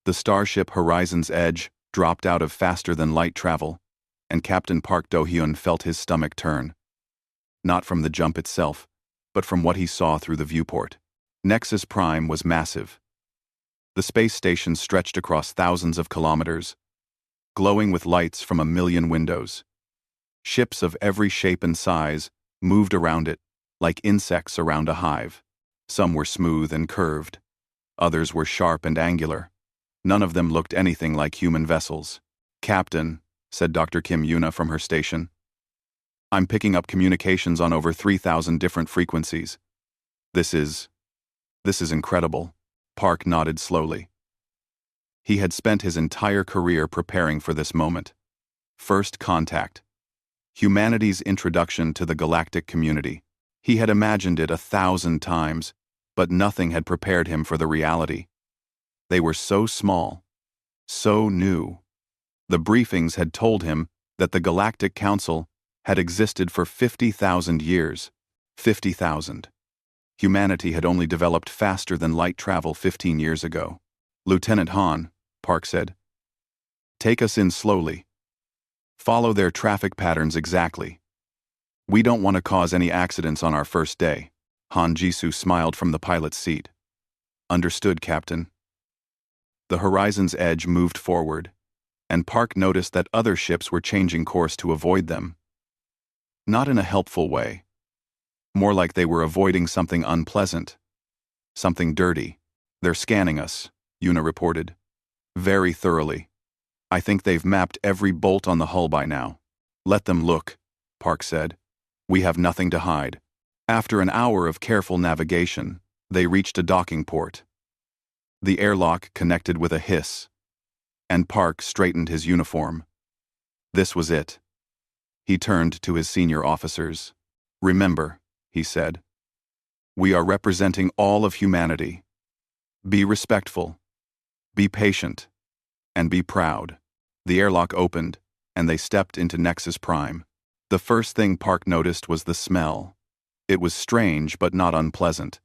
The starship Horizon's Edge dropped out of faster-than-light travel, and Captain Park Do-hyun felt his stomach turn. Not from the jump itself, but from what he saw through the viewport. Nexus Prime was massive. The space station stretched across thousands of kilometers, glowing with lights from 1,000,000 windows. Ships of every shape and size moved around it, like insects around a hive. Some were smooth and curved. Others were sharp and angular. None of them looked anything like human vessels. "Captain," said Dr. Kim Yuna from her station, "I'm picking up communications on over 3,000 different frequencies. This is incredible." Park nodded slowly. He had spent his entire career preparing for this moment. First contact. Humanity's introduction to the galactic community. He had imagined it 1,000 times, but nothing had prepared him for the reality. They were so small, so new. The briefings had told him that the Galactic Council had existed for 50,000 years. 50,000. Humanity had only developed faster than light travel 15 years ago. "Lieutenant Han," Park said, "take us in slowly. Follow their traffic patterns exactly. We don't want to cause any accidents on our first day." Han Jisoo smiled from the pilot's seat. "Understood, Captain." The Horizon's Edge moved forward, and Park noticed that other ships were changing course to avoid them. Not in a helpful way. More like they were avoiding something unpleasant. Something dirty. "They're scanning us," Yuna reported. "Very thoroughly. I think they've mapped every bolt on the hull by now." "Let them look," Park said. "We have nothing to hide." After an hour of careful navigation, they reached a docking port. The airlock connected with a hiss, and Park straightened his uniform. This was it. He turned to his senior officers. "Remember," he said, "we are representing all of humanity. Be respectful, be patient, and be proud." The airlock opened, and they stepped into Nexus Prime. The first thing Park noticed was the smell. It was strange but not unpleasant,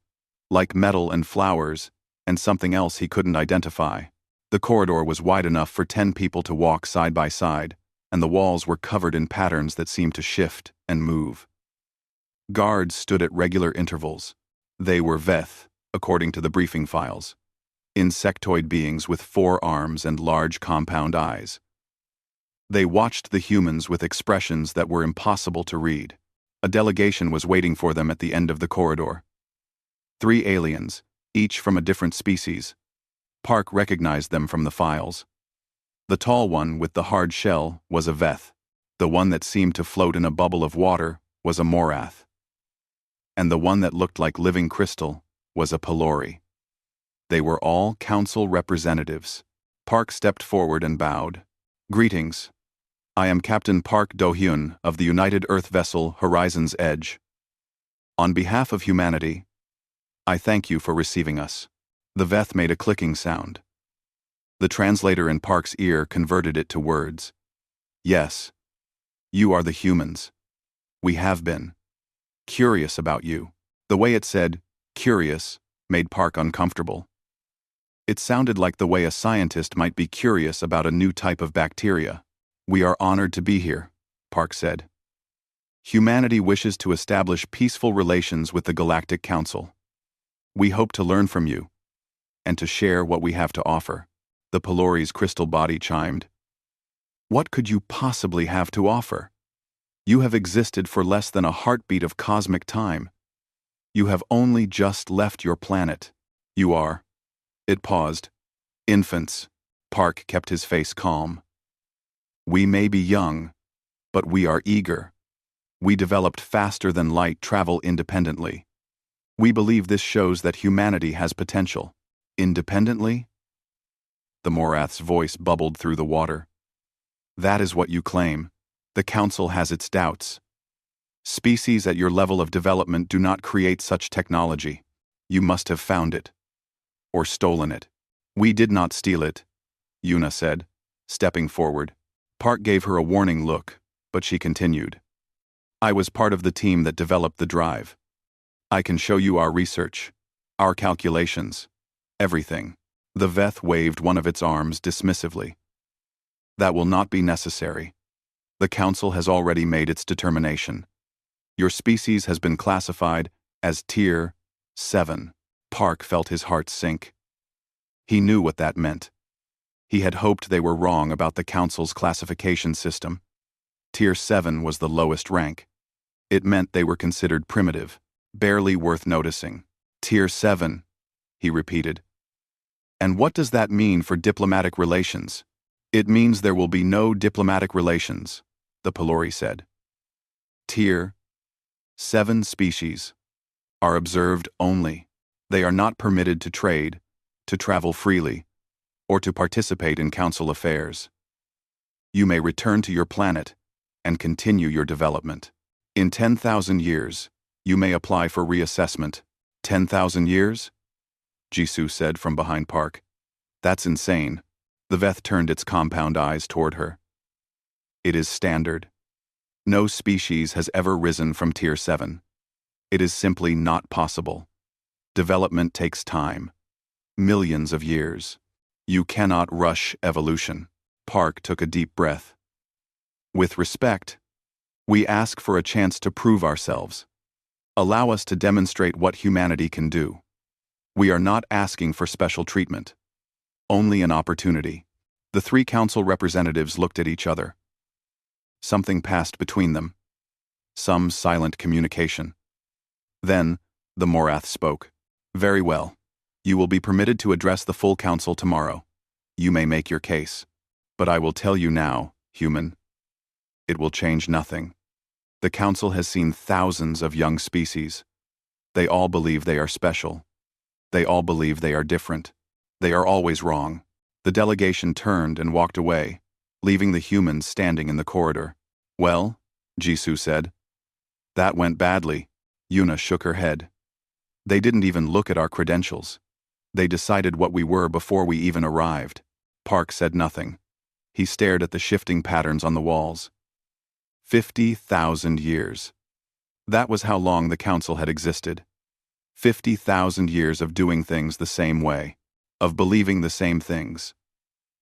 like metal and flowers, and something else he couldn't identify. The corridor was wide enough for 10 people to walk side by side, and the walls were covered in patterns that seemed to shift and move. Guards stood at regular intervals. They were Veth, according to the briefing files. Insectoid beings with 4 arms and large compound eyes. They watched the humans with expressions that were impossible to read. A delegation was waiting for them at the end of the corridor. 3 aliens, each from a different species. Park recognized them from the files. The tall one with the hard shell was a Veth. The one that seemed to float in a bubble of water was a Morath. And the one that looked like living crystal was a Pelori. They were all council representatives. Park stepped forward and bowed. "Greetings. I am Captain Park Do-hyun of the United Earth vessel Horizon's Edge. On behalf of humanity, I thank you for receiving us." The Veth made a clicking sound. The translator in Park's ear converted it to words. "Yes, you are the humans. We have been curious about you." The way it said, "curious," made Park uncomfortable. It sounded like the way a scientist might be curious about a new type of bacteria. "We are honored to be here," Park said. "Humanity wishes to establish peaceful relations with the Galactic Council. We hope to learn from you, and to share what we have to offer." The Pelori's crystal body chimed. "What could you possibly have to offer? You have existed for less than a heartbeat of cosmic time. You have only just left your planet. You are..." It paused. "Infants." Park kept his face calm. "We may be young, but we are eager. We developed faster than light travel independently. We believe this shows that humanity has potential." "Independently?" The Morath's voice bubbled through the water. "That is what you claim. The Council has its doubts. Species at your level of development do not create such technology. You must have found it. Or stolen it." "We did not steal it," Yuna said, stepping forward. Park gave her a warning look, but she continued. "I was part of the team that developed the drive. I can show you our research, our calculations, everything." The Veth waved one of its arms dismissively. That will not be necessary. The Council has already made its determination. Your species has been classified as Tier 7. Park felt his heart sink. He knew what that meant. He had hoped they were wrong about the Council's classification system. Tier 7 was the lowest rank. It meant they were considered primitive, barely worth noticing. Tier 7, he repeated. And what does that mean for diplomatic relations? It means there will be no diplomatic relations, the Pelori said. Tier 7 species are observed only. They are not permitted to trade, to travel freely, or to participate in council affairs. You may return to your planet and continue your development. In 10,000 years, you may apply for reassessment. 10,000 years? Jisoo said from behind Park. That's insane. The Veth turned its compound eyes toward her. It is standard. No species has ever risen from Tier 7. It is simply not possible. Development takes time. Millions of years. You cannot rush evolution. Park took a deep breath. With respect, we ask for a chance to prove ourselves. Allow us to demonstrate what humanity can do. We are not asking for special treatment. Only an opportunity. The three council representatives looked at each other. Something passed between them. Some silent communication. Then, the Morath spoke. Very well. You will be permitted to address the full council tomorrow. You may make your case. But I will tell you now, human. It will change nothing. The council has seen thousands of young species. They all believe they are special. They all believe they are different. They are always wrong. The delegation turned and walked away, leaving the humans standing in the corridor. Well, Jisoo said. That went badly. Yuna shook her head. They didn't even look at our credentials. They decided what we were before we even arrived. Park said nothing. He stared at the shifting patterns on the walls. 50,000 years. That was how long the council had existed. 50,000 years of doing things the same way. Of believing the same things.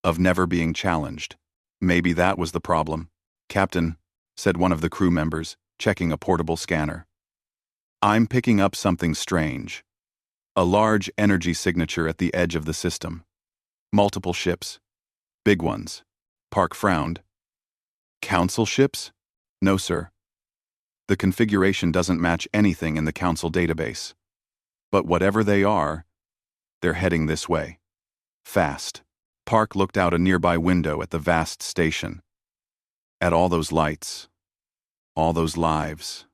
Of never being challenged. Maybe that was the problem. Captain, said one of the crew members, checking a portable scanner. I'm picking up something strange. A large energy signature at the edge of the system. Multiple ships. Big ones. Park frowned. Council ships? No, sir. The configuration doesn't match anything in the council database. But whatever they are, they're heading this way. Fast. Park looked out a nearby window at the vast station. At all those lights. All those lives.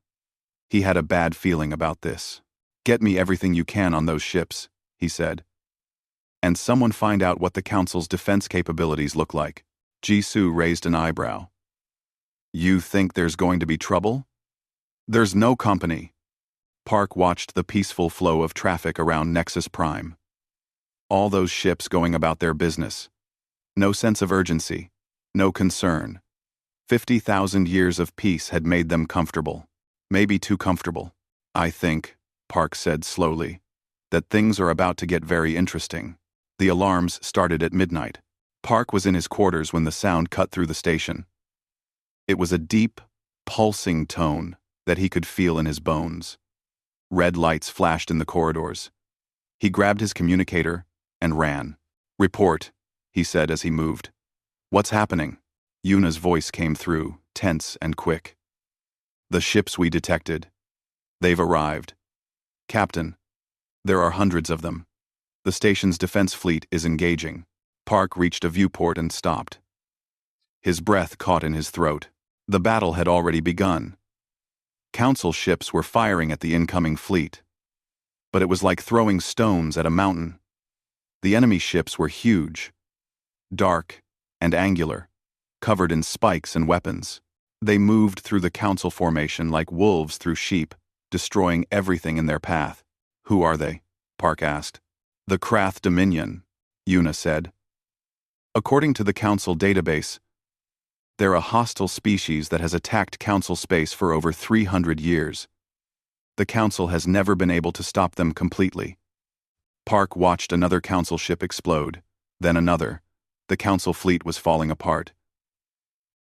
He had a bad feeling about this. Get me everything you can on those ships, he said. And someone find out what the council's defense capabilities look like. Jisoo raised an eyebrow. You think there's going to be trouble? There's no company. Park watched the peaceful flow of traffic around Nexus Prime. All those ships going about their business. No sense of urgency. No concern. 50,000 years of peace had made them comfortable. Maybe too comfortable. I think, Park said slowly, that things are about to get very interesting. The alarms started at midnight. Park was in his quarters when the sound cut through the station. It was a deep, pulsing tone that he could feel in his bones. Red lights flashed in the corridors. He grabbed his communicator and ran. Report, he said as he moved. What's happening? Yuna's voice came through, tense and quick. The ships we detected. They've arrived. Captain, there are hundreds of them. The station's defense fleet is engaging. Park reached a viewport and stopped. His breath caught in his throat. The battle had already begun. Council ships were firing at the incoming fleet. But it was like throwing stones at a mountain. The enemy ships were huge, dark, and angular, covered in spikes and weapons. They moved through the council formation like wolves through sheep, destroying everything in their path. Who are they? Park asked. The Krath Dominion, Yuna said. According to the council database, they're a hostile species that has attacked council space for over 300 years. The council has never been able to stop them completely. Park watched another council ship explode, then another. The council fleet was falling apart.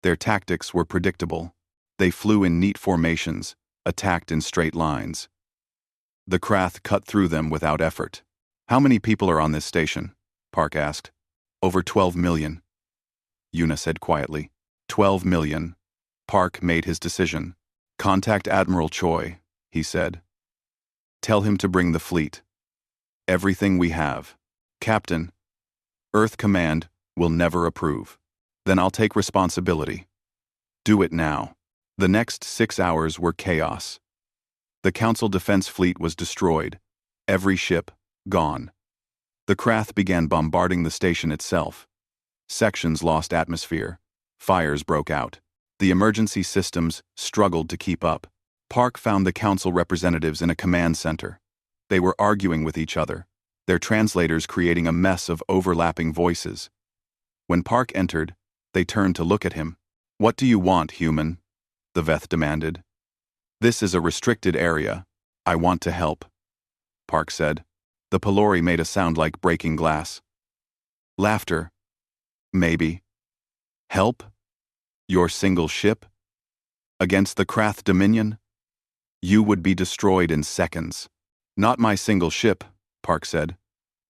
Their tactics were predictable. They flew in neat formations, attacked in straight lines. The Krath cut through them without effort. "How many people are on this station?" Park asked. "Over 12 million. Yuna said quietly. 12 million. Park made his decision. "Contact Admiral Choi," he said. "Tell him to bring the fleet. Everything we have. Captain, Earth Command will never approve. Then I'll take responsibility. Do it now." The next 6 hours were chaos. The Council Defense Fleet was destroyed. Every ship, gone. The Krath began bombarding the station itself. Sections lost atmosphere. Fires broke out. The emergency systems struggled to keep up. Park found the Council representatives in a command center. They were arguing with each other, their translators creating a mess of overlapping voices. When Park entered, they turned to look at him. "What do you want, human?" the Veth demanded. "This is a restricted area. I want to help," Park said. The Pelori made a sound like breaking glass. Laughter. "Maybe. Help? Your single ship? Against the Krath Dominion? You would be destroyed in seconds." "Not my single ship," Park said.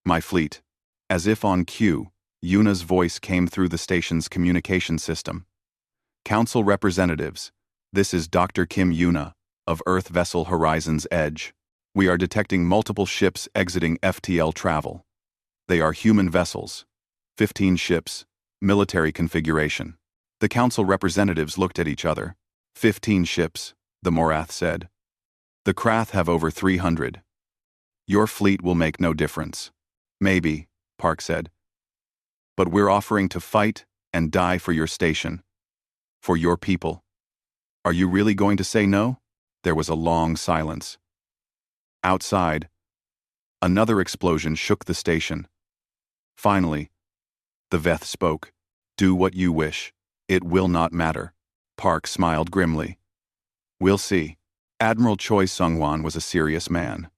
"My fleet." As if on cue, Yuna's voice came through the station's communication system. "Council representatives, this is Dr. Kim Yuna, of Earth Vessel Horizon's Edge. We are detecting multiple ships exiting FTL travel. They are human vessels. 15 ships, military configuration." The Council representatives looked at each other. 15 ships, the Morath said. "The Krath have over 300. Your fleet will make no difference." "Maybe," Park said. "But we're offering to fight and die for your station. For your people. Are you really going to say no?" There was a long silence. Outside, another explosion shook the station. Finally, the Veth spoke. "Do what you wish. It will not matter." Park smiled grimly. "We'll see." Admiral Choi Sung-wan was a serious man.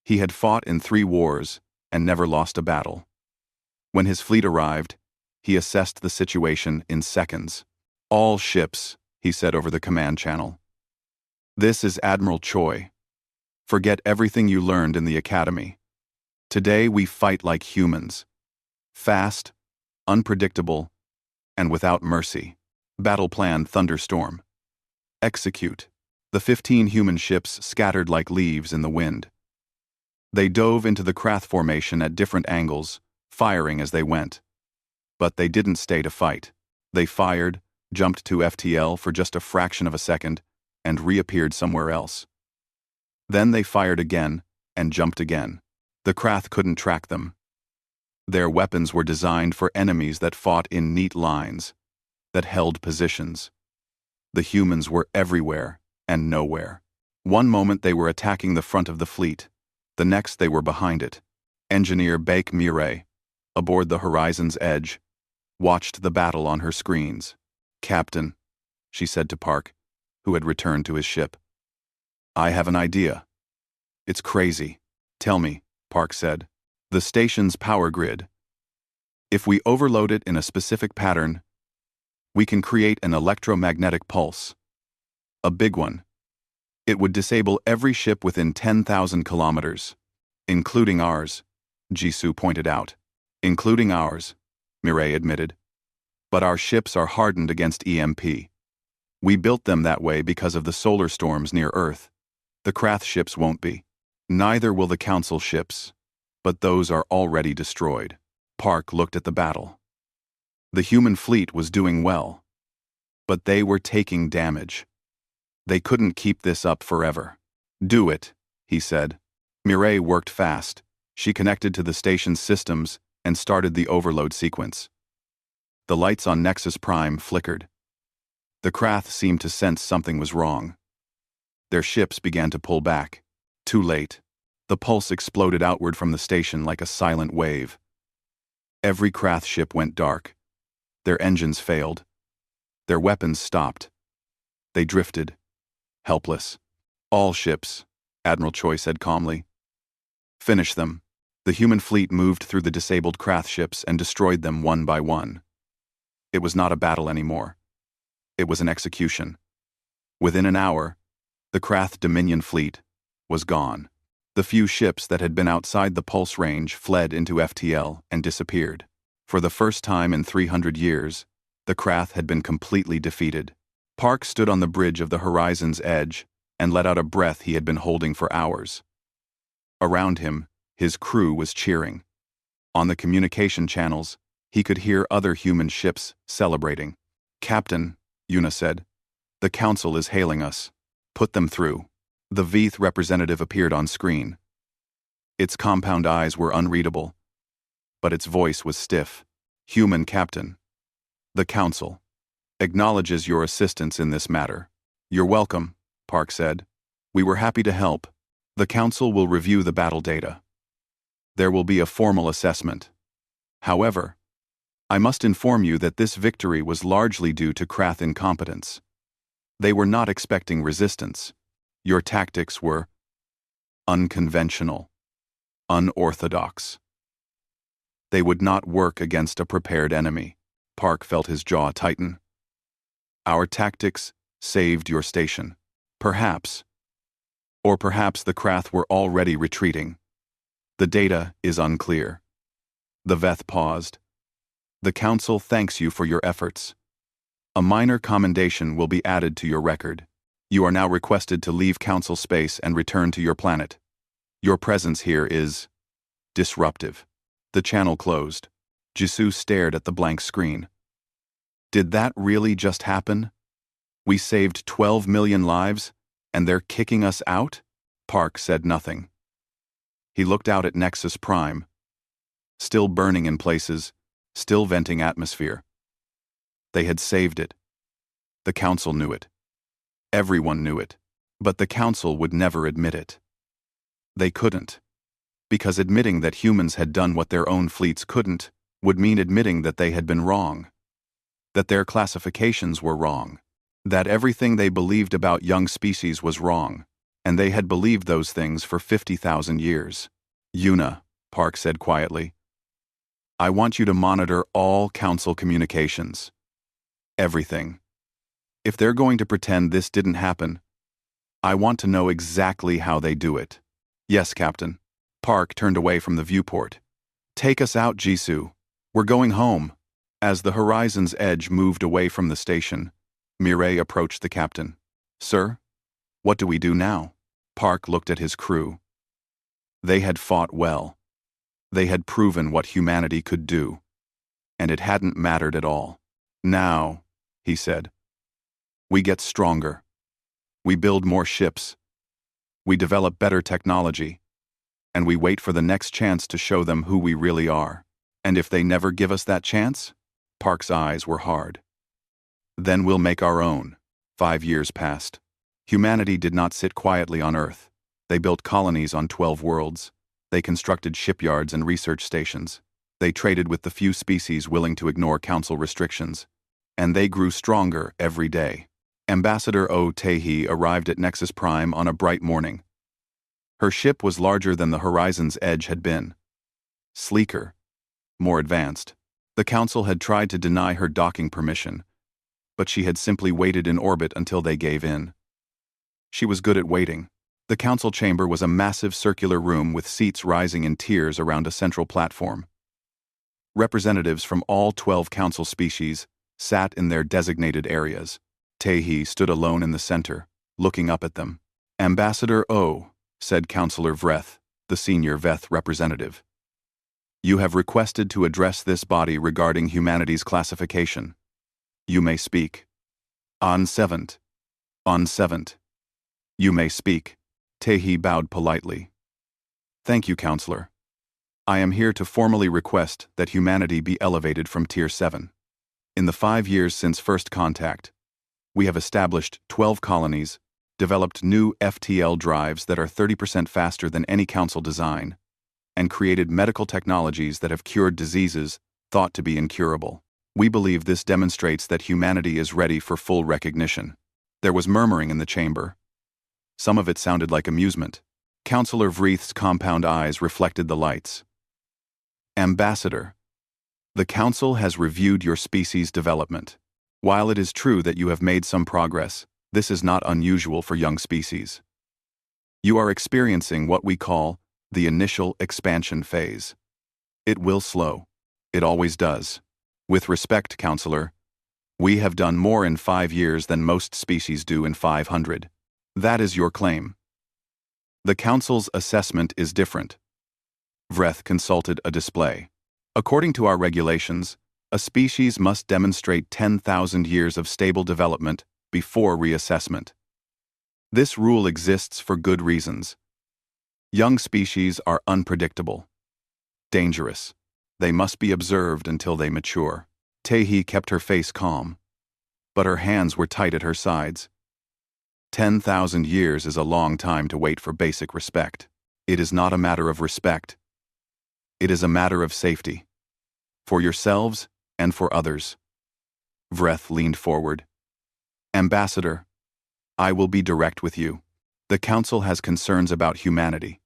He had fought in 3 wars and never lost a battle. When his fleet arrived, he assessed the situation in seconds. "All ships," he said over the command channel. "This is Admiral Choi. Forget everything you learned in the academy. Today we fight like humans. Fast, unpredictable, and without mercy. Battle plan Thunderstorm. Execute." The 15 human ships scattered like leaves in the wind. They dove into the Krath formation at different angles, firing as they went. But they didn't stay to fight. They fired, jumped to FTL for just a fraction of a second, and reappeared somewhere else. Then they fired again, and jumped again. The Krath couldn't track them. Their weapons were designed for enemies that fought in neat lines, that held positions. The humans were everywhere and nowhere. One moment they were attacking the front of the fleet. The next they were behind it. Engineer Baek Mireille, aboard the Horizon's Edge, watched the battle on her screens. "Captain," she said to Park, who had returned to his ship. "I have an idea." "It's crazy." "Tell me," Park said. "The station's power grid. If we overload it in a specific pattern, we can create an electromagnetic pulse. A big one. It would disable every ship within 10,000 kilometers. Including ours," Jisoo pointed out. "Including ours," Mireille admitted. "But our ships are hardened against EMP. We built them that way because of the solar storms near Earth. The Krath ships won't be. Neither will the Council ships, but those are already destroyed." Park looked at the battle. The human fleet was doing well, but they were taking damage. They couldn't keep this up forever. "Do it," he said. Mireille worked fast. She connected to the station's systems and started the overload sequence. The lights on Nexus Prime flickered. The Krath seemed to sense something was wrong. Their ships began to pull back. Too late. The pulse exploded outward from the station like a silent wave. Every Krath ship went dark. Their engines failed. Their weapons stopped. They drifted. Helpless. "All ships," Admiral Choi said calmly. "Finish them." The human fleet moved through the disabled Krath ships and destroyed them one by one. It was not a battle anymore. It was an execution. Within an hour, the Krath Dominion fleet was gone. The few ships that had been outside the pulse range fled into FTL and disappeared. For the first time in 300 years, the Krath had been completely defeated. Park stood on the bridge of the horizon's edge and let out a breath he had been holding for hours. Around him, his crew was cheering. On the communication channels, he could hear other human ships celebrating. "Captain," Yuna said, "the Council is hailing us. Put them through." The Veeth representative appeared on screen. Its compound eyes were unreadable, but its voice was stiff. "Human Captain. The Council acknowledges your assistance in this matter." "You're welcome," Park said. "We were happy to help. The Council will review the battle data. There will be a formal assessment. However, I must inform you that this victory was largely due to Krath incompetence. They were not expecting resistance. Your tactics were unconventional, unorthodox. They would not work against a prepared enemy." Park felt his jaw tighten. "Our tactics saved your station. Perhaps. Or perhaps the Krath were already retreating. The data is unclear." The Veth paused. "The Council thanks you for your efforts. A minor commendation will be added to your record. You are now requested to leave Council space and return to your planet. Your presence here is disruptive." The channel closed. Jisoo stared at the blank screen. Did that really just happen? We saved 12 million lives, and they're kicking us out? Park said nothing. He looked out at Nexus Prime. Still burning in places, still venting atmosphere. They had saved it. The Council knew it. Everyone knew it. But the Council would never admit it. They couldn't. Because admitting that humans had done what their own fleets couldn't would mean admitting that they had been wrong. That their classifications were wrong. That everything they believed about young species was wrong. And they had believed those things for 50,000 years. "Yuna," Park said quietly, "I want you to monitor all Council communications. Everything. If they're going to pretend this didn't happen, I want to know exactly how they do it." "Yes, Captain." Park turned away from the viewport. "Take us out, Jisoo. We're going home." As the horizon's edge moved away from the station, Mireille approached the captain. "Sir, what do we do now?" Park looked at his crew. They had fought well. They had proven what humanity could do. And it hadn't mattered at all. "Now," he said, "we get stronger. We build more ships. We develop better technology. And we wait for the next chance to show them who we really are. And if they never give us that chance," Park's eyes were hard, "then we'll make our own." 5 years passed. Humanity did not sit quietly on Earth. They built colonies on 12 worlds. They constructed shipyards and research stations. They traded with the few species willing to ignore Council restrictions. And they grew stronger every day. Ambassador O. Taehi arrived at Nexus Prime on a bright morning. Her ship was larger than the horizon's edge had been. Sleeker. More advanced. The Council had tried to deny her docking permission, but she had simply waited in orbit until they gave in. She was good at waiting. The Council chamber was a massive circular room with seats rising in tiers around a central platform. Representatives from all 12 Council species sat in their designated areas. Taehi stood alone in the center, looking up at them. "Ambassador O," said Councillor Vreth, the senior Veth representative. "You have requested to address this body regarding humanity's classification. You may speak." On 7th. "You may speak." Taehi bowed politely. "Thank you, Counselor. I am here to formally request that humanity be elevated from Tier 7. In the 5 years since first contact, we have established 12 colonies, developed new FTL drives that are 30% faster than any Council design, and created medical technologies that have cured diseases thought to be incurable. We believe this demonstrates that humanity is ready for full recognition." There was murmuring in the chamber. Some of it sounded like amusement. Councillor Vreeth's compound eyes reflected the lights. Ambassador, the Council has reviewed your species' development. While it is true that you have made some progress, this is not unusual for young species. You are experiencing what we call the initial expansion phase. It will slow. It always does. With respect, Counselor, we have done more in 5 years than most species do in 500. That is your claim. The Council's assessment is different. Vreth consulted a display. According to our regulations, a species must demonstrate 10,000 years of stable development before reassessment. This rule exists for good reasons. Young species are unpredictable, dangerous. They must be observed until they mature. Tehi kept her face calm, but her hands were tight at her sides. 10,000 years is a long time to wait for basic respect. It is not a matter of respect. It is a matter of safety. For yourselves and for others. Vreth leaned forward. Ambassador, I will be direct with you. The Council has concerns about humanity.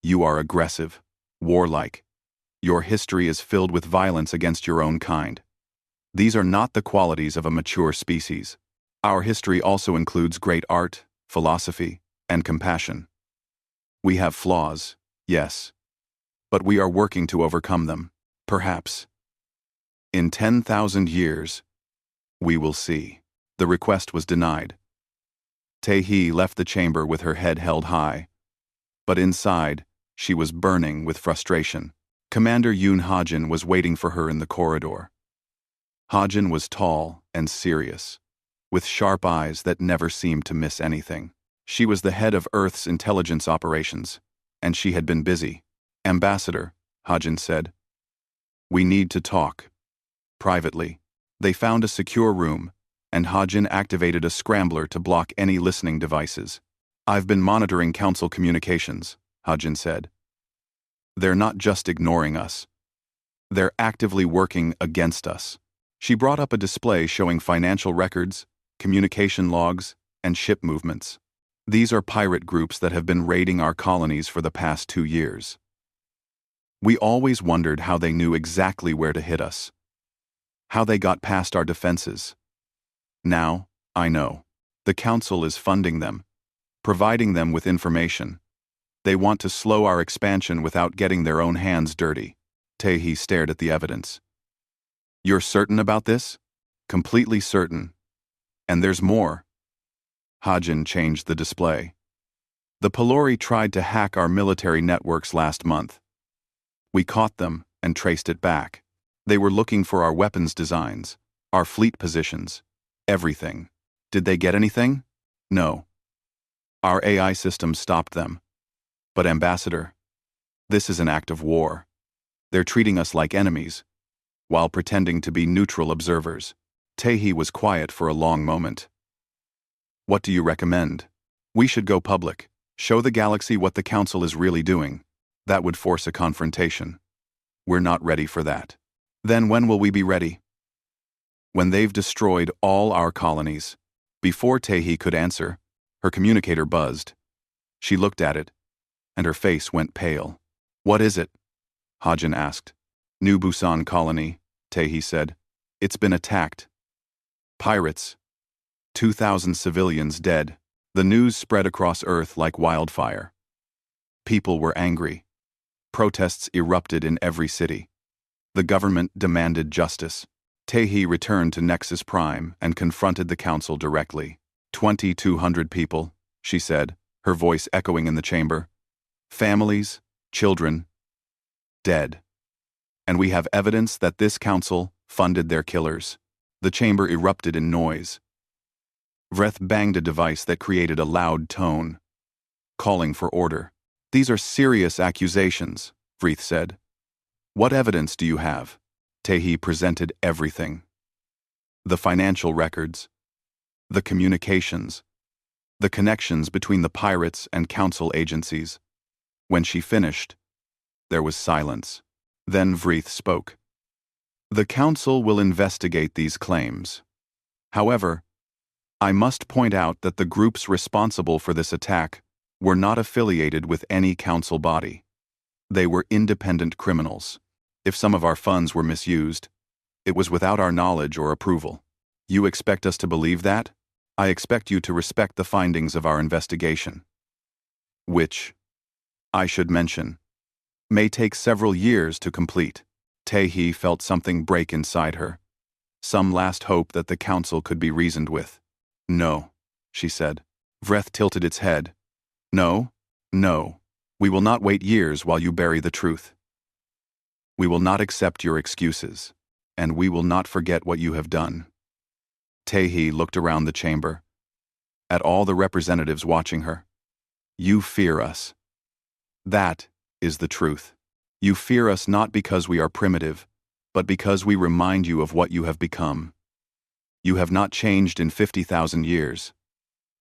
You are aggressive, warlike. Your history is filled with violence against your own kind. These are not the qualities of a mature species. Our history also includes great art, philosophy, and compassion. We have flaws, yes, but we are working to overcome them, perhaps. In 10,000 years, we will see. The request was denied. Tehi left the chamber with her head held high, but inside, she was burning with frustration. Commander Yoon Hajin was waiting for her in the corridor. Hajin was tall and serious, with sharp eyes that never seemed to miss anything. She was the head of Earth's intelligence operations, and she had been busy. Ambassador, Hajin said, we need to talk. Privately, they found a secure room, and Hajin activated a scrambler to block any listening devices. I've been monitoring Council communications, Hajin said. They're not just ignoring us. They're actively working against us. She brought up a display showing financial records, communication logs, and ship movements. These are pirate groups that have been raiding our colonies for the past 2 years. We always wondered how they knew exactly where to hit us. How they got past our defenses. Now, I know. The Council is funding them, providing them with information. They want to slow our expansion without getting their own hands dirty. Tehi stared at the evidence. You're certain about this? Completely certain. And there's more. Hajin changed the display. The Pelori tried to hack our military networks last month. We caught them and traced it back. They were looking for our weapons designs, our fleet positions, everything. Did they get anything? No. Our AI system stopped them. But Ambassador, this is an act of war. They're treating us like enemies, while pretending to be neutral observers. Tehi was quiet for a long moment. What do you recommend? We should go public, show the galaxy what the Council is really doing. That would force a confrontation. We're not ready for that. Then when will we be ready? When they've destroyed all our colonies. Before Tehi could answer, her communicator buzzed. She looked at it, and her face went pale. What is it? Hajin asked. New Busan colony, Tehi said. It's been attacked. Pirates. 2,000 civilians dead. The news spread across Earth like wildfire. People were angry. Protests erupted in every city. The government demanded justice. Tehi returned to Nexus Prime and confronted the Council directly. 2,200 people, she said, her voice echoing in the chamber. Families, children, dead. And we have evidence that this Council funded their killers. The chamber erupted in noise. Vreth banged a device that created a loud tone, calling for order. These are serious accusations, Vreth said. What evidence do you have? Tehi presented everything. The financial records, the communications, the connections between the pirates and Council agencies. When she finished, there was silence. Then Vreth spoke. The Council will investigate these claims. However, I must point out that the groups responsible for this attack were not affiliated with any Council body. They were independent criminals. If some of our funds were misused, it was without our knowledge or approval. You expect us to believe that? I expect you to respect the findings of our investigation. Which, I should mention, may take several years to complete. Tae-hee felt something break inside her. Some last hope that the council could be reasoned with. No, she said. Vreth tilted its head. No, no. We will not wait years while you bury the truth. We will not accept your excuses, and we will not forget what you have done. Tae-hee looked around the chamber, at all the representatives watching her. You fear us. That is the truth. You fear us not because we are primitive, but because we remind you of what you have become. You have not changed in 50,000 years.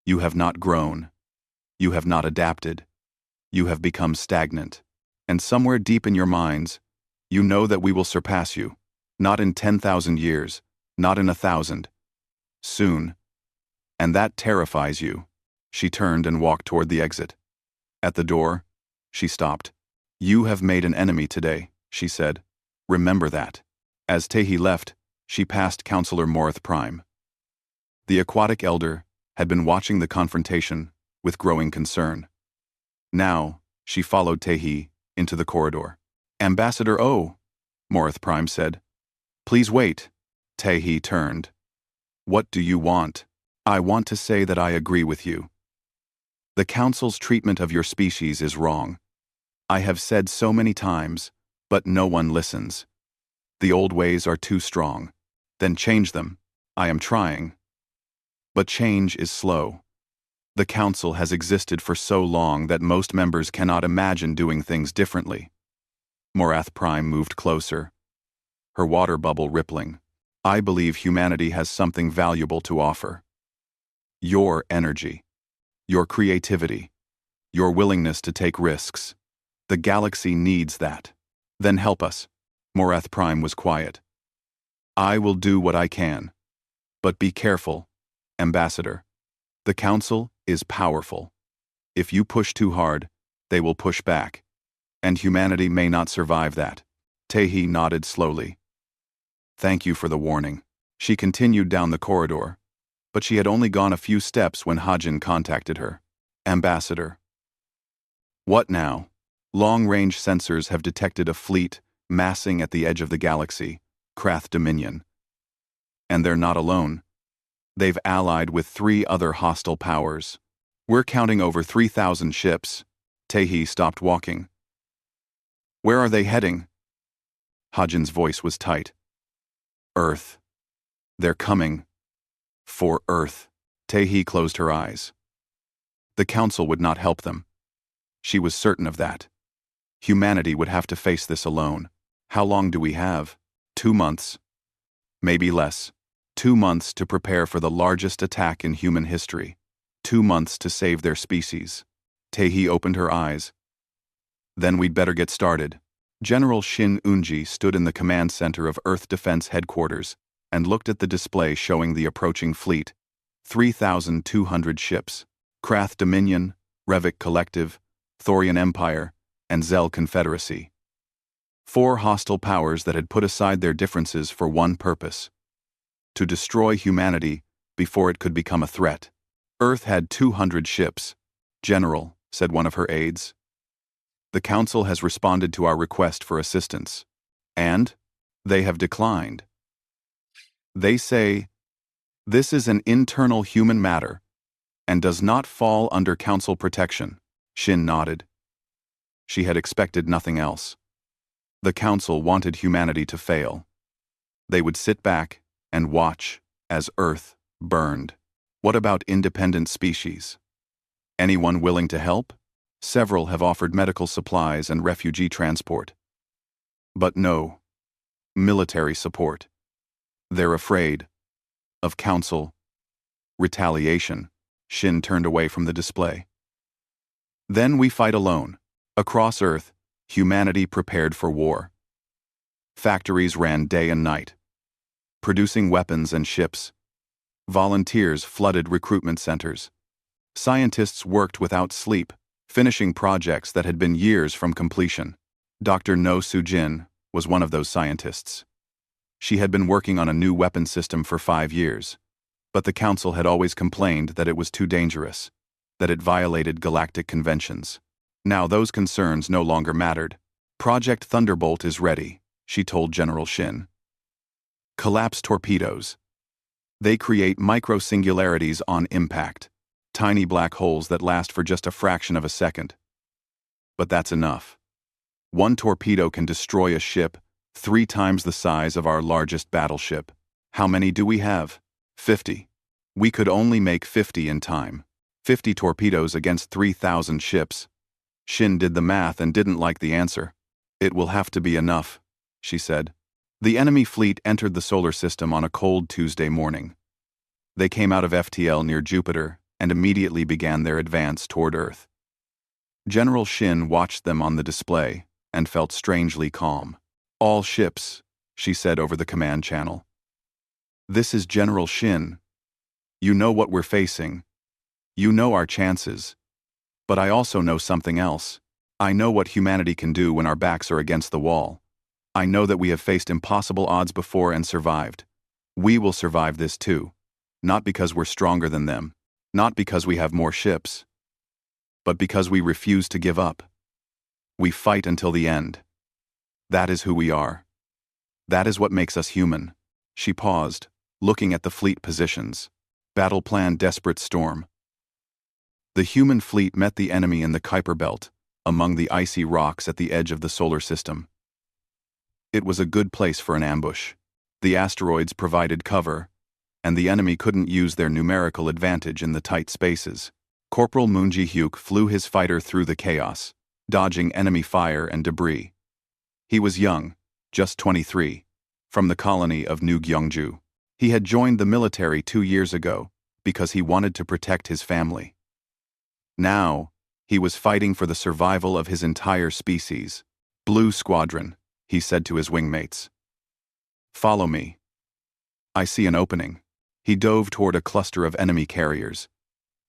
You have not grown. You have not adapted. You have become stagnant. And somewhere deep in your minds, you know that we will surpass you, not in 10,000 years, not in 1,000. Soon. And that terrifies you. She turned and walked toward the exit. At the door, she stopped. You have made an enemy today, she said. Remember that. As Tae-hee left, she passed Counselor Morith Prime. The aquatic elder had been watching the confrontation with growing concern. Now, she followed Tae-hee into the corridor. Ambassador O, Morith Prime said. Please wait. Tae-hee turned. What do you want? I want to say that I agree with you. The Council's treatment of your species is wrong. I have said so many times, but no one listens. The old ways are too strong. Then change them. I am trying. But change is slow. The Council has existed for so long that most members cannot imagine doing things differently. Morath Prime moved closer, her water bubble rippling. I believe humanity has something valuable to offer. Your energy, your creativity, your willingness to take risks. The galaxy needs that. Then help us. Morath Prime was quiet. I will do what I can. But be careful, Ambassador. The Council is powerful. If you push too hard, they will push back. And humanity may not survive that. Tae-hee nodded slowly. Thank you for the warning. She continued down the corridor, but she had only gone a few steps when Hajin contacted her. Ambassador. What now? Long-range sensors have detected a fleet massing at the edge of the galaxy, Krath Dominion. And they're not alone. They've allied with 3 other hostile powers. We're counting over 3,000 ships. Tae-hee stopped walking. Where are they heading? Hajin's voice was tight. Earth. They're coming. For Earth. Tae-hee closed her eyes. The Council would not help them. She was certain of that. Humanity would have to face this alone. How long do we have? 2 months. Maybe less. 2 months to prepare for the largest attack in human history. 2 months to save their species. Tae-hee opened her eyes. Then we'd better get started. General Shin Unji stood in the command center of Earth Defense Headquarters and looked at the display showing the approaching fleet. 3,200 ships. Krath Dominion, Revik Collective, Thorian Empire, and Zell Confederacy. 4 hostile powers that had put aside their differences for one purpose: to destroy humanity before it could become a threat. Earth had 200 ships. General, said one of her aides. The Council has responded to our request for assistance. And they have declined. They say, this is an internal human matter and does not fall under Council protection. Shin nodded. She had expected nothing else. The Council wanted humanity to fail. They would sit back and watch as Earth burned. What about independent species? Anyone willing to help? Several have offered medical supplies and refugee transport. But no military support. They're afraid of Council retaliation. Shin turned away from the display. Then we fight alone. Across Earth, humanity prepared for war. Factories ran day and night, producing weapons and ships. Volunteers flooded recruitment centers. Scientists worked without sleep, finishing projects that had been years from completion. Dr. No Soo-jin, was one of those scientists. She had been working on a new weapon system for 5 years, but the Council had always complained that it was too dangerous, that it violated galactic conventions. Now those concerns no longer mattered. Project Thunderbolt is ready, she told General Shin. Collapse torpedoes. They create micro-singularities on impact, tiny black holes that last for just a fraction of a second. But that's enough. One torpedo can destroy a ship 3 times the size of our largest battleship. How many do we have? 50. We could only make 50 in time. 50 torpedoes against 3,000 ships. Shin did the math and didn't like the answer. It will have to be enough, she said. The enemy fleet entered the solar system on a cold Tuesday morning. They came out of FTL near Jupiter and immediately began their advance toward Earth. General Shin watched them on the display and felt strangely calm. All ships, she said over the command channel. This is General Shin. You know what we're facing. You know our chances. But I also know something else. I know what humanity can do when our backs are against the wall. I know that we have faced impossible odds before and survived. We will survive this too. Not because we're stronger than them. Not because we have more ships. But because we refuse to give up. We fight until the end. That is who we are. That is what makes us human. She paused, looking at the fleet positions. Battle plan Desperate Storm. The human fleet met the enemy in the Kuiper Belt, among the icy rocks at the edge of the solar system. It was a good place for an ambush. The asteroids provided cover, and the enemy couldn't use their numerical advantage in the tight spaces. Corporal Moon Ji-hyuk flew his fighter through the chaos, dodging enemy fire and debris. He was young, just 23, from the colony of New Gyeongju. He had joined the military 2 years ago because he wanted to protect his family. Now, he was fighting for the survival of his entire species. Blue Squadron, he said to his wingmates. Follow me. I see an opening. He dove toward a cluster of enemy carriers.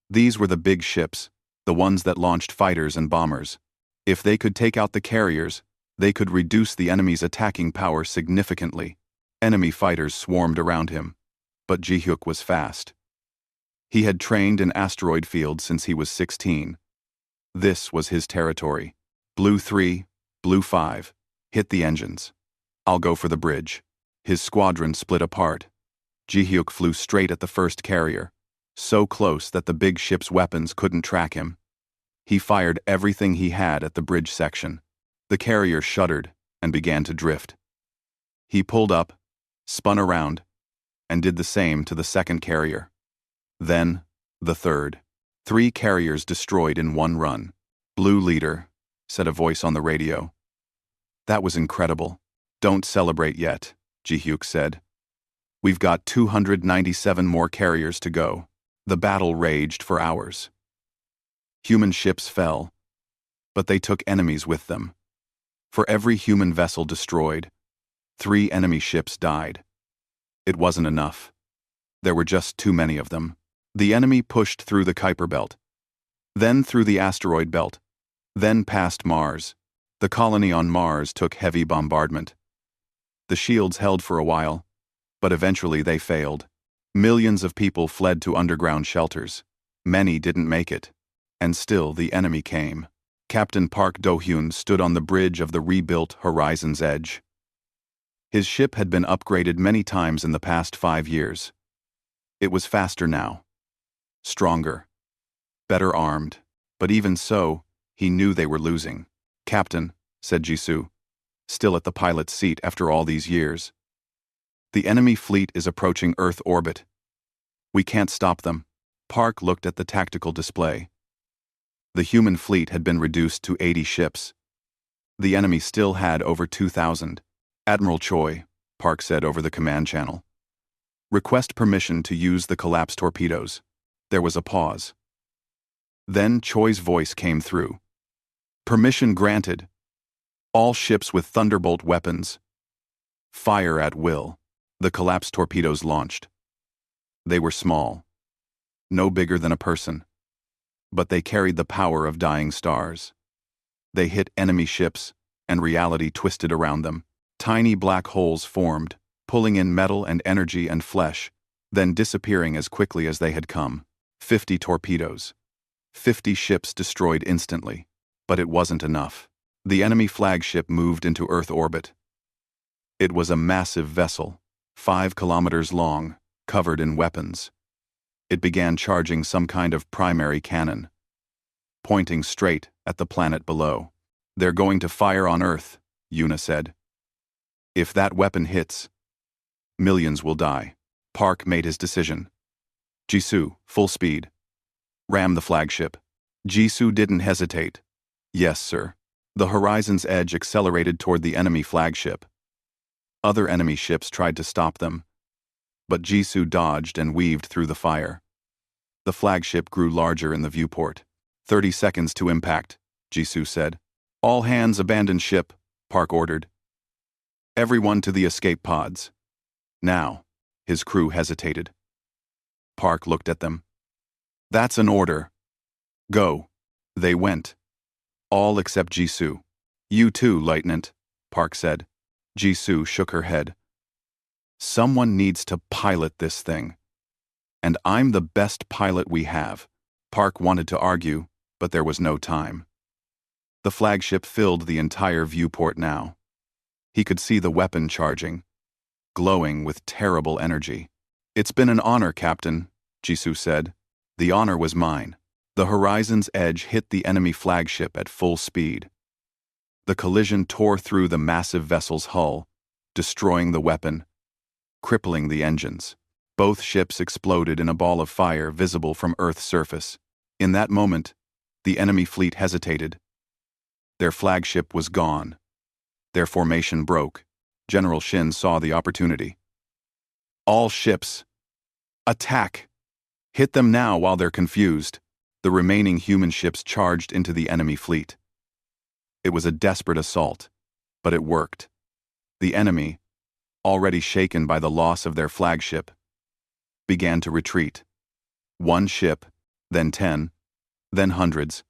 These were the big ships, the ones that launched fighters and bombers. If they could take out the carriers, they could reduce the enemy's attacking power significantly. Enemy fighters swarmed around him, but Ji-hyuk was fast. He had trained in asteroid fields since he was 16. This was his territory. Blue 3, Blue 5, hit the engines. I'll go for the bridge. His squadron split apart. Ji-hyuk flew straight at the first carrier, so close that the big ship's weapons couldn't track him. He fired everything he had at the bridge section. The carrier shuddered and began to drift. He pulled up, spun around, and did the same to the second carrier. Then, the third. 3 carriers destroyed in one run. Blue leader, said a voice on the radio. That was incredible. Don't celebrate yet, Ji-hyuk said. We've got 297 more carriers to go. The battle raged for hours. Human ships fell, but they took enemies with them. For every human vessel destroyed, 3 enemy ships died. It wasn't enough. There were just too many of them. The enemy pushed through the Kuiper Belt, then through the asteroid belt, then past Mars. The colony on Mars took heavy bombardment. The shields held for a while, but eventually they failed. Millions of people fled to underground shelters. Many didn't make it, and still the enemy came. Captain Park Do-hyun stood on the bridge of the rebuilt Horizon's Edge. His ship had been upgraded many times in the past 5 years. It was faster now. Stronger. Better armed. But even so, he knew they were losing. Captain, said Jisoo, still at the pilot's seat after all these years. The enemy fleet is approaching Earth orbit. We can't stop them. Park looked at the tactical display. The human fleet had been reduced to 80 ships. The enemy still had over 2,000. Admiral Choi, Park said over the command channel. Request permission to use the collapsed torpedoes. There was a pause. Then Choi's voice came through. Permission granted. All ships with Thunderbolt weapons. Fire at will. The collapsed torpedoes launched. They were small. No bigger than a person. But they carried the power of dying stars. They hit enemy ships, and reality twisted around them. Tiny black holes formed, pulling in metal and energy and flesh, then disappearing as quickly as they had come. 50 torpedoes. 50 ships destroyed instantly. But it wasn't enough. The enemy flagship moved into Earth orbit. It was a massive vessel, 5 kilometers long, covered in weapons. It began charging some kind of primary cannon, pointing straight at the planet below. "They're going to fire on Earth," Yuna said. "If that weapon hits, millions will die." Park made his decision. "Jisoo, full speed. Ram the flagship." Jisoo didn't hesitate. "Yes, sir." The Horizon's Edge accelerated toward the enemy flagship. Other enemy ships tried to stop them, but Jisoo dodged and weaved through the fire. The flagship grew larger in the viewport. 30 seconds to impact, Jisoo said. "All hands abandon ship," Park ordered. "Everyone to the escape pods." "Now." His crew hesitated. Park looked at them. "That's an order. Go." They went. All except Jisoo. "You too, Lieutenant," Park said. Jisoo shook her head. "Someone needs to pilot this thing. And I'm the best pilot we have." Park wanted to argue, but there was no time. The flagship filled the entire viewport now. He could see the weapon charging, glowing with terrible energy. "It's been an honor, Captain," Jisoo said. "The honor was mine." The Horizon's Edge hit the enemy flagship at full speed. The collision tore through the massive vessel's hull, destroying the weapon, crippling the engines. Both ships exploded in a ball of fire visible from Earth's surface. In that moment, the enemy fleet hesitated. Their flagship was gone. Their formation broke. General Shin saw the opportunity. "All ships, attack! Hit them now while they're confused." The remaining human ships charged into the enemy fleet. It was a desperate assault, but it worked. The enemy, already shaken by the loss of their flagship, began to retreat. One ship, then 10, then hundreds.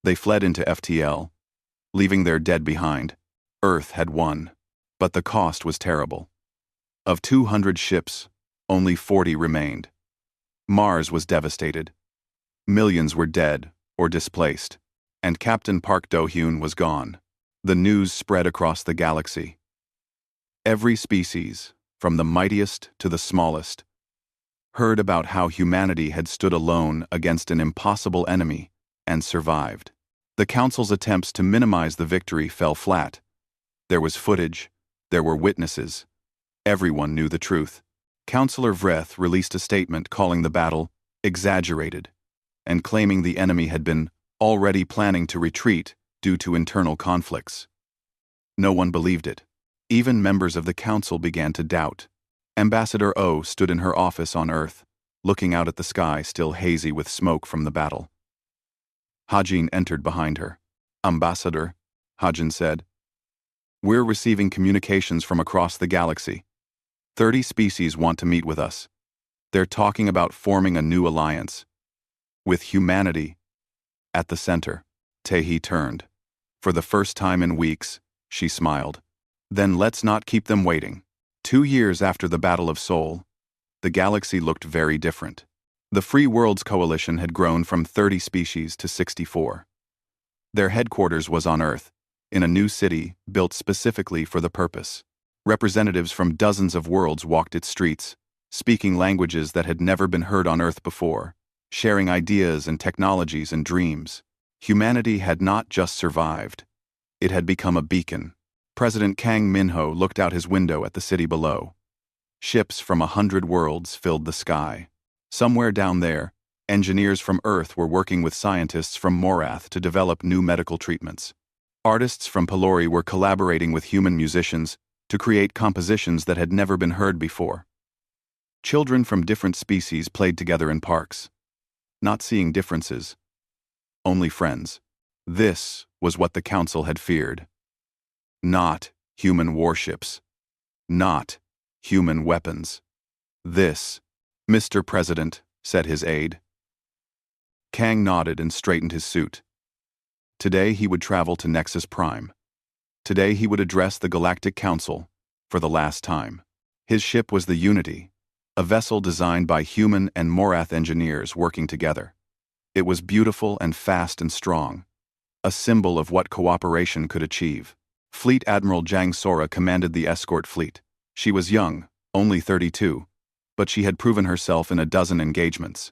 They fled into FTL, leaving their dead behind. Earth had won, but the cost was terrible. Of 200 ships, only 40 remained. Mars was devastated. Millions were dead or displaced, and Captain Park Do-hyun was gone. The news spread across the galaxy. Every species, from the mightiest to the smallest, heard about how humanity had stood alone against an impossible enemy and survived. The Council's attempts to minimize the victory fell flat. There was footage, there were witnesses. Everyone knew the truth. Councillor Vreth released a statement calling the battle exaggerated and claiming the enemy had been already planning to retreat due to internal conflicts. No one believed it. Even members of the Council began to doubt. Ambassador O stood in her office on Earth, looking out at the sky still hazy with smoke from the battle. Hajin entered behind her. "Ambassador," Hajin said, "we're receiving communications from across the galaxy. 30 species want to meet with us. They're talking about forming a new alliance, with humanity at the center." Taehi turned. For the first time in weeks, she smiled. "Then let's not keep them waiting." 2 years after the Battle of Seoul, the galaxy looked very different. The Free Worlds Coalition had grown from 30 species to 64. Their headquarters was on Earth, in a new city built specifically for the purpose. Representatives from dozens of worlds walked its streets, speaking languages that had never been heard on Earth before, sharing ideas and technologies and dreams. Humanity had not just survived. It had become a beacon. President Kang Min-ho looked out his window at the city below. Ships from 100 worlds filled the sky. Somewhere down there, engineers from Earth were working with scientists from Morath to develop new medical treatments. Artists from Pelori were collaborating with human musicians to create compositions that had never been heard before. Children from different species played together in parks, not seeing differences, only friends. This was what the Council had feared. Not human warships. Not human weapons. This, "Mr. President," said his aide. Kang nodded and straightened his suit. Today he would travel to Nexus Prime. Today he would address the Galactic Council for the last time. His ship was the Unity, a vessel designed by human and Morath engineers working together. It was beautiful and fast and strong, a symbol of what cooperation could achieve. Fleet Admiral Jang Sora commanded the escort fleet. She was young, only 32, but she had proven herself in a dozen engagements.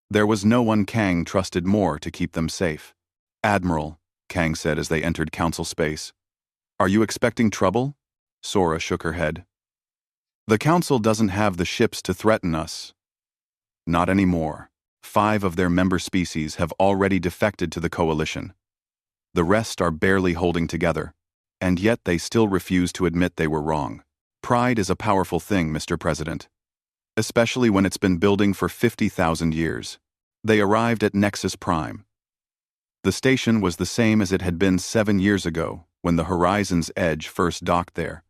There was no one Kang trusted more to keep them safe. "Admiral," Kang said as they entered council space. "Are you expecting trouble?" Sora shook her head. "The council doesn't have the ships to threaten us." "Not anymore. 5 of their member species have already defected to the coalition. The rest are barely holding together, and yet they still refuse to admit they were wrong. Pride is a powerful thing, Mr. President, especially when it's been building for 50,000 years. They arrived at Nexus Prime. The station was the same as it had been 7 years ago when the Horizon's Edge first docked there.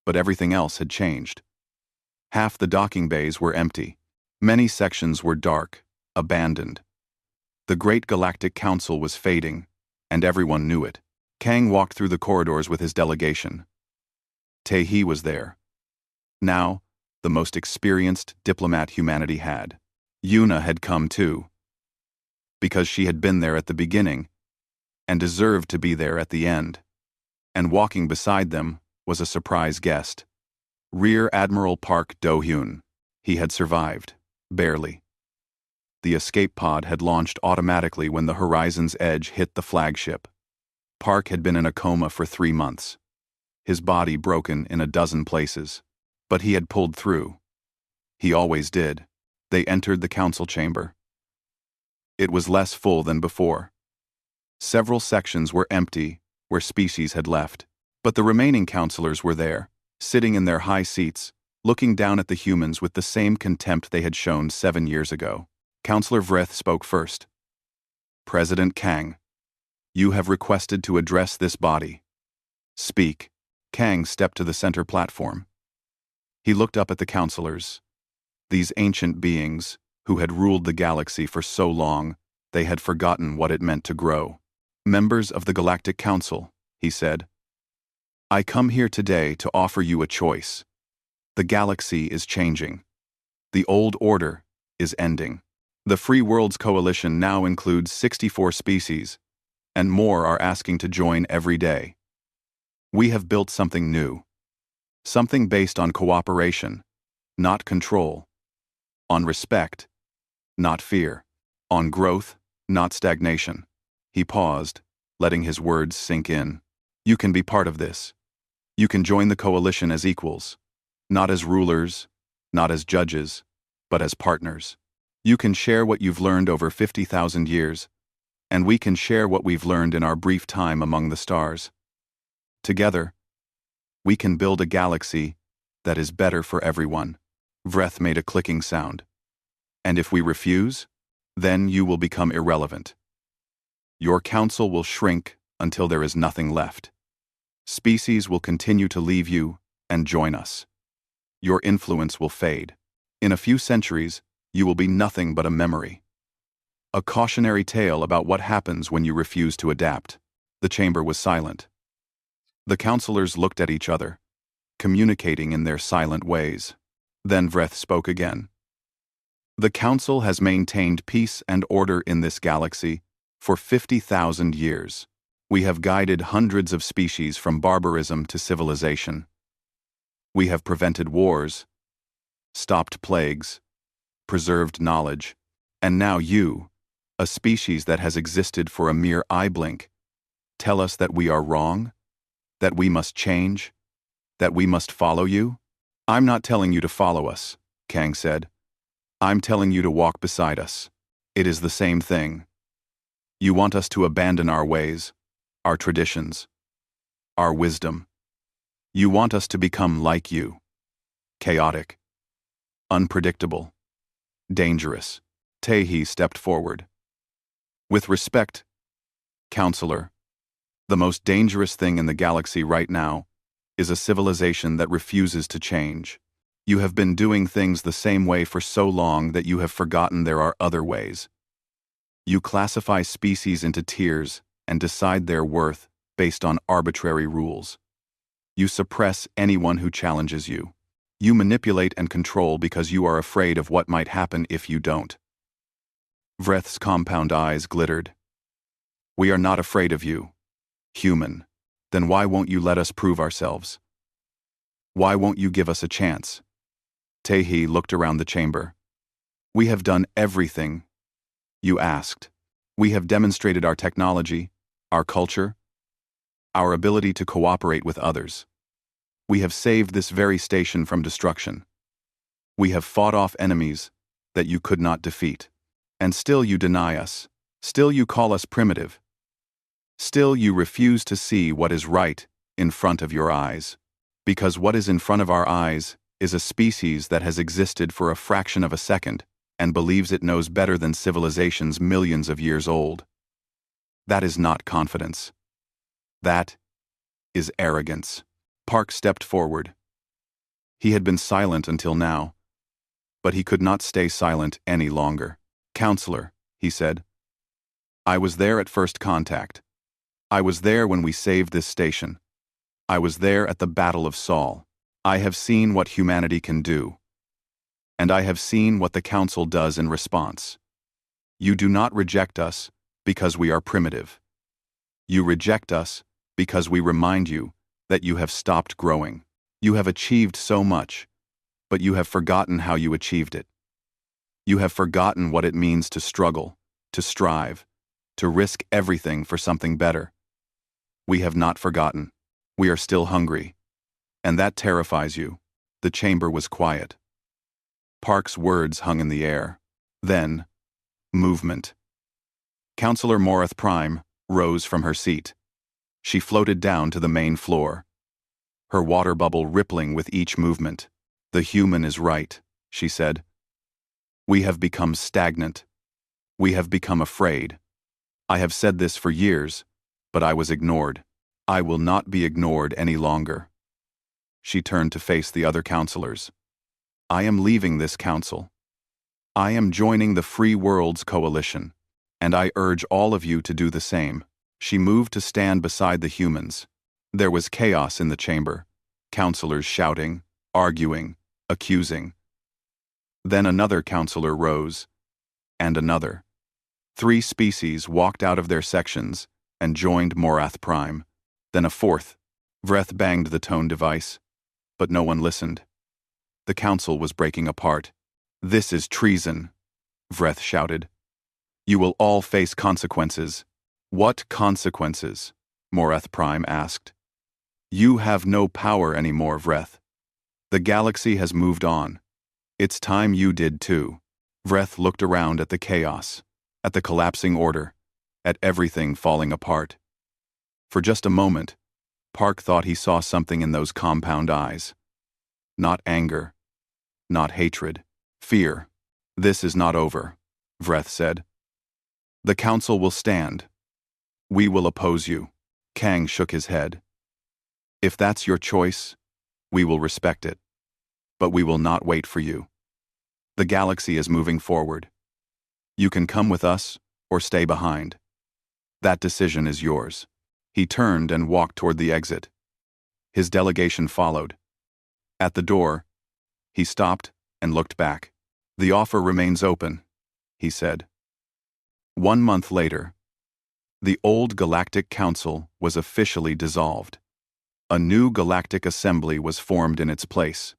But everything else had changed. Half the docking bays were empty. Many sections were dark, abandoned. The Great Galactic Council was fading, and everyone knew it. Kang walked through the corridors with his delegation. Tae-hee was there. Now, the most experienced diplomat humanity had. Yuna had come too, because she had been there at the beginning and deserved to be there at the end. And walking beside them was a surprise guest. Rear Admiral Park Do-hyun. He had survived, barely. The escape pod had launched automatically when the Horizon's Edge hit the flagship. Park had been in a coma for 3 months, his body broken in a dozen places. But he had pulled through. He always did. They entered the council chamber. It was less full than before. Several sections were empty, where species had left. But the remaining counselors were there, sitting in their high seats, looking down at the humans with the same contempt they had shown 7 years ago. Counselor Vreth spoke first. "President Kang, you have requested to address this body. Speak." Kang stepped to the center platform. He looked up at the counselors. These ancient beings, who had ruled the galaxy for so long, they had forgotten what it meant to grow. "Members of the Galactic Council," he said, "I come here today to offer you a choice. The galaxy is changing. The old order is ending. The Free Worlds Coalition now includes 64 species, and more are asking to join every day. We have built something new. Something based on cooperation, not control. On respect, not fear. On growth, not stagnation." He paused, letting his words sink in. "You can be part of this. You can join the coalition as equals. Not as rulers, not as judges, but as partners. You can share what you've learned over 50,000 years, and we can share what we've learned in our brief time among the stars. Together, we can build a galaxy that is better for everyone." Vreth made a clicking sound. "And if we refuse, then you will become irrelevant. Your council will shrink until there is nothing left. Species will continue to leave you and join us. Your influence will fade. In a few centuries, you will be nothing but a memory. A cautionary tale about what happens when you refuse to adapt." The chamber was silent. The counselors looked at each other, communicating in their silent ways. Then Vreth spoke again. "The Council has maintained peace and order in this galaxy for 50,000 years. We have guided hundreds of species from barbarism to civilization. We have prevented wars, stopped plagues, preserved knowledge, and now you, a species that has existed for a mere eye blink, tell us that we are wrong? That we must change? That we must follow you?" "I'm not telling you to follow us," Kang said. "I'm telling you to walk beside us. It is the same thing. You want us to abandon our ways, our traditions, our wisdom. You want us to become like you. Chaotic, unpredictable, dangerous." Tae-hee stepped forward. "With respect, Counselor, the most dangerous thing in the galaxy right now is a civilization that refuses to change. You have been doing things the same way for so long that you have forgotten there are other ways. You classify species into tiers and decide their worth based on arbitrary rules. You suppress anyone who challenges you. You manipulate and control because you are afraid of what might happen if you don't. Vreth's compound eyes glittered. We are not afraid of you, human. Then why won't you let us prove ourselves? Why won't you give us a chance? Tehi looked around the chamber. We have done everything you asked. We have demonstrated our technology, our culture, our ability to cooperate with others. We have saved this very station from destruction. We have fought off enemies that you could not defeat. And still you deny us. Still you call us primitive. Still you refuse to see what is right in front of your eyes. Because what is in front of our eyes is a species that has existed for a fraction of a second and believes it knows better than civilizations millions of years old. That is not confidence. That is arrogance. Park stepped forward. He had been silent until now, but he could not stay silent any longer. Counselor, he said, I was there at first contact. I was there when we saved this station. I was there at the Battle of Saul. I have seen what humanity can do. And I have seen what the Council does in response. You do not reject us because we are primitive. You reject us because we remind you that you have stopped growing. You have achieved so much, but you have forgotten how you achieved it. You have forgotten what it means to struggle, to strive, to risk everything for something better. We have not forgotten. We are still hungry. And that terrifies you. The chamber was quiet. Park's words hung in the air. Then, movement. Counselor Morath Prime rose from her seat. She floated down to the main floor, her water bubble rippling with each movement. The human is right, she said. We have become stagnant. We have become afraid. I have said this for years, but I was ignored. I will not be ignored any longer. She turned to face the other counselors. I am leaving this council. I am joining the Free Worlds Coalition, and I urge all of you to do the same. She moved to stand beside the humans. There was chaos in the chamber, counselors shouting, arguing, accusing. Then another counselor rose, and another. 3 species walked out of their sections and joined Morath Prime. Then a fourth. Vreth banged the tone device, but no one listened. The council was breaking apart. This is treason, Vreth shouted. You will all face consequences. What consequences? Morath Prime asked. You have no power anymore, Vreth. The galaxy has moved on. It's time you did too. Vreth looked around at the chaos, at the collapsing order, at everything falling apart. For just a moment, Park thought he saw something in those compound eyes. Not anger, not hatred, fear. This is not over, Vreth said. The council will stand. We will oppose you. Kang shook his head. If that's your choice, we will respect it. But we will not wait for you. The galaxy is moving forward. You can come with us or stay behind. That decision is yours. He turned and walked toward the exit. His delegation followed. At the door, he stopped and looked back. The offer remains open, he said. 1 month later, the old Galactic Council was officially dissolved. A new Galactic Assembly was formed in its place,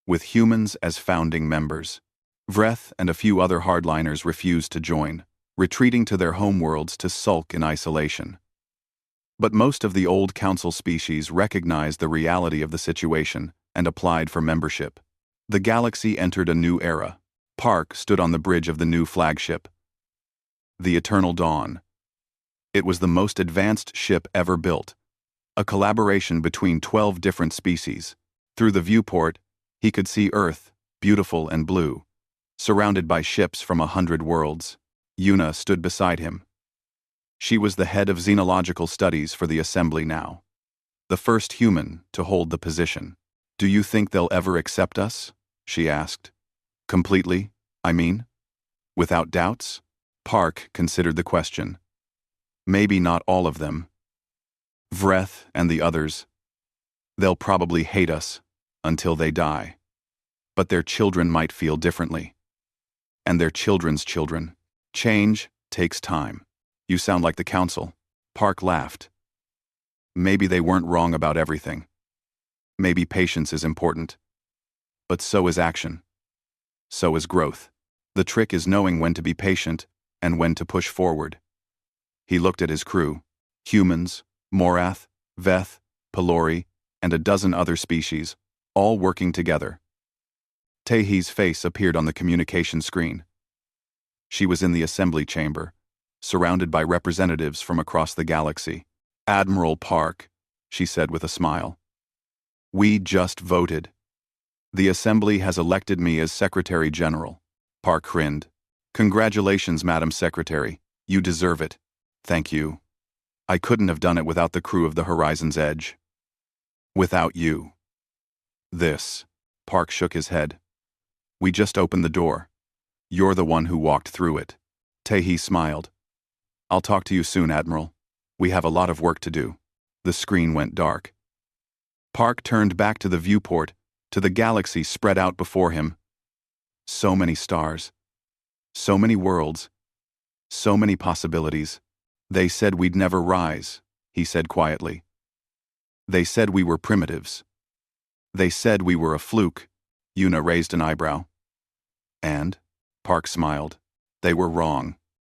with humans as founding members. Vreth and a few other hardliners refused to join, retreating to their homeworlds to sulk in isolation. But most of the old Council species recognized the reality of the situation and applied for membership. The galaxy entered a new era. Park stood on the bridge of the new flagship, the Eternal Dawn. It was the most advanced ship ever built, a collaboration between 12 different species. Through the viewport, he could see Earth, beautiful and blue, surrounded by ships from 100 worlds. Yuna stood beside him. She was the head of xenological studies for the Assembly now, the first human to hold the position. Do you think they'll ever accept us? She asked. Completely, I mean? Without doubts? Park considered the question. Maybe not all of them. Vreth and the others. They'll probably hate us until they die. But their children might feel differently. And their children's children. Change takes time. You sound like the council. Park laughed. Maybe they weren't wrong about everything. Maybe patience is important. But so is action. So is growth. The trick is knowing when to be patient and when to push forward. He looked at his crew. Humans, Morath, Veth, Pelori, and a dozen other species, all working together. Tehi's face appeared on the communication screen. She was in the assembly chamber, surrounded by representatives from across the galaxy. Admiral Park, she said with a smile. We just voted. The Assembly has elected me as Secretary General. Park grinned. Congratulations, Madam Secretary. You deserve it. Thank you. I couldn't have done it without the crew of the Horizon's Edge. Without you. This. Park shook his head. We just opened the door. You're the one who walked through it. Tehi smiled. I'll talk to you soon, Admiral. We have a lot of work to do. The screen went dark. Park turned back to the viewport, to the galaxy spread out before him. So many stars. So many worlds. So many possibilities. They said we'd never rise, he said quietly. They said we were primitives. They said we were a fluke. Yuna raised an eyebrow. And? Park smiled. They were wrong.